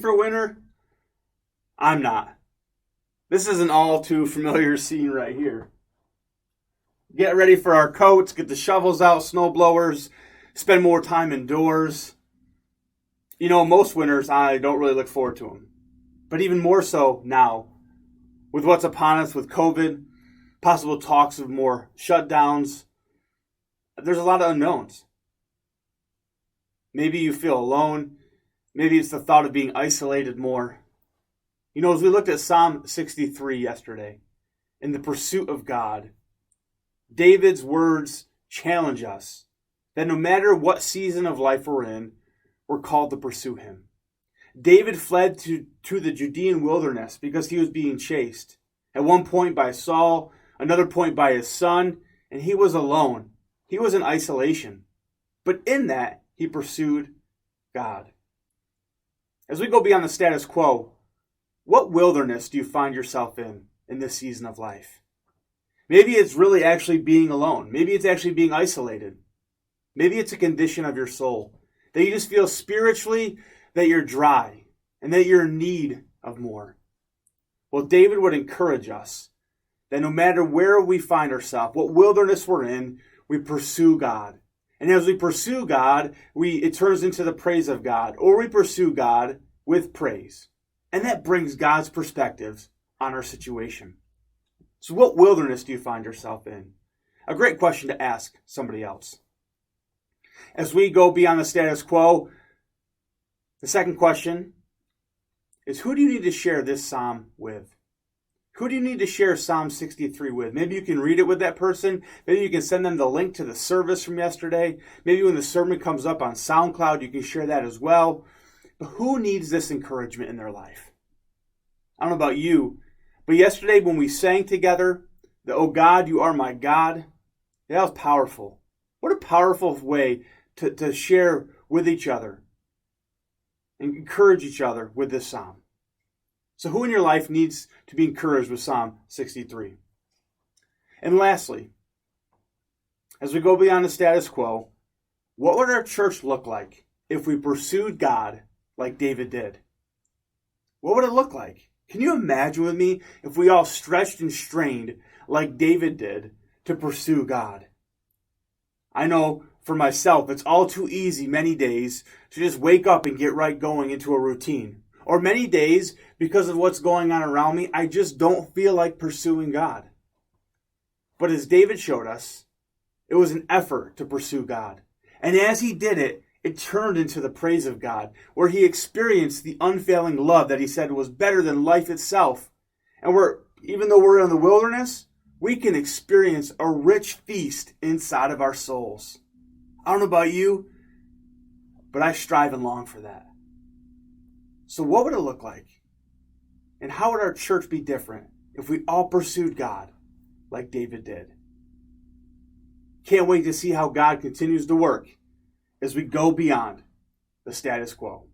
for winter? I'm not. This is an all too familiar scene right here. Get ready for our coats, get the shovels out, snow blowers, spend more time indoors. You know, most winters I don't really look forward to them. But even more so now, with what's upon us with COVID, possible talks of more shutdowns, there's a lot of unknowns. Maybe you feel alone. Maybe it's the thought of being isolated more. You know, as we looked at Psalm 63 yesterday, in the pursuit of God, David's words challenge us that no matter what season of life we're in, we're called to pursue him. David fled to the Judean wilderness because he was being chased. At one point by Saul, another point by his son, and he was alone. He was in isolation. But in that, he pursued God. As we go beyond the status quo, what wilderness do you find yourself in this season of life? Maybe it's really actually being alone. Maybe it's actually being isolated. Maybe it's a condition of your soul that you just feel spiritually that you're dry and that you're in need of more. Well, David would encourage us that no matter where we find ourselves, what wilderness we're in, we pursue God. And as we pursue God, it turns into the praise of God, or we pursue God with praise. And that brings God's perspectives on our situation. So what wilderness do you find yourself in? A great question to ask somebody else. As we go beyond the status quo, the second question is, who do you need to share this psalm with? Who do you need to share Psalm 63 with? Maybe you can read it with that person. Maybe you can send them the link to the service from yesterday. Maybe when the sermon comes up on SoundCloud, you can share that as well. But who needs this encouragement in their life? I don't know about you, but yesterday when we sang together, "Oh God, you are my God," that was powerful. What a powerful way to share with each other and encourage each other with this psalm. So who in your life needs to be encouraged with Psalm 63? And lastly, as we go beyond the status quo, what would our church look like if we pursued God like David did? What would it look like? Can you imagine with me if we all stretched and strained like David did to pursue God? I know for myself, it's all too easy many days to just wake up and get right going into a routine. Or many days, because of what's going on around me, I just don't feel like pursuing God. But as David showed us, it was an effort to pursue God. And as he did it, it turned into the praise of God, where he experienced the unfailing love that he said was better than life itself. And even though we're in the wilderness, we can experience a rich feast inside of our souls. I don't know about you, but I strive and long for that. So what would it look like? And how would our church be different if we all pursued God like David did? Can't wait to see how God continues to work as we go beyond the status quo.